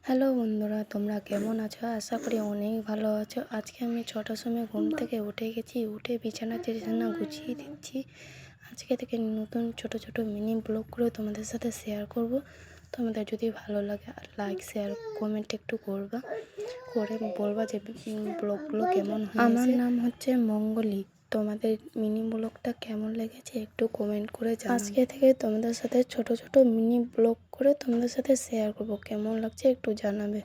Hello বন্ধুরা, তোমরা কেমন আছো? আশা করি অনেক ভালো আছো। আজকে আমি 6টার সময় ঘুম থেকে উঠে গেছি। উঠে বিছানা টিছানা গুছিয়ে দিচ্ছি। আজকে থেকে নতুন ছোট ছোট মিনি ব্লগ করে তোমাদের সাথে শেয়ার করব। তোমাদের যদি ভালো লাগে লাইক শেয়ার কমেন্ট একটু করবা, করে বলবা যে ব্লগগুলো কেমন হয়েছে। আমার নাম হচ্ছে মঙ্গলি। তোমাদের মিনি ব্লগটা কেমন লেগেছে একটু কমেন্ট করে জানাও। আজকে থেকে তোমাদের সাথে ছোট ছোট মিনি ব্লগ করে তোমাদের সাথে শেয়ার করব। কেমন লাগছে একটু জানাবে।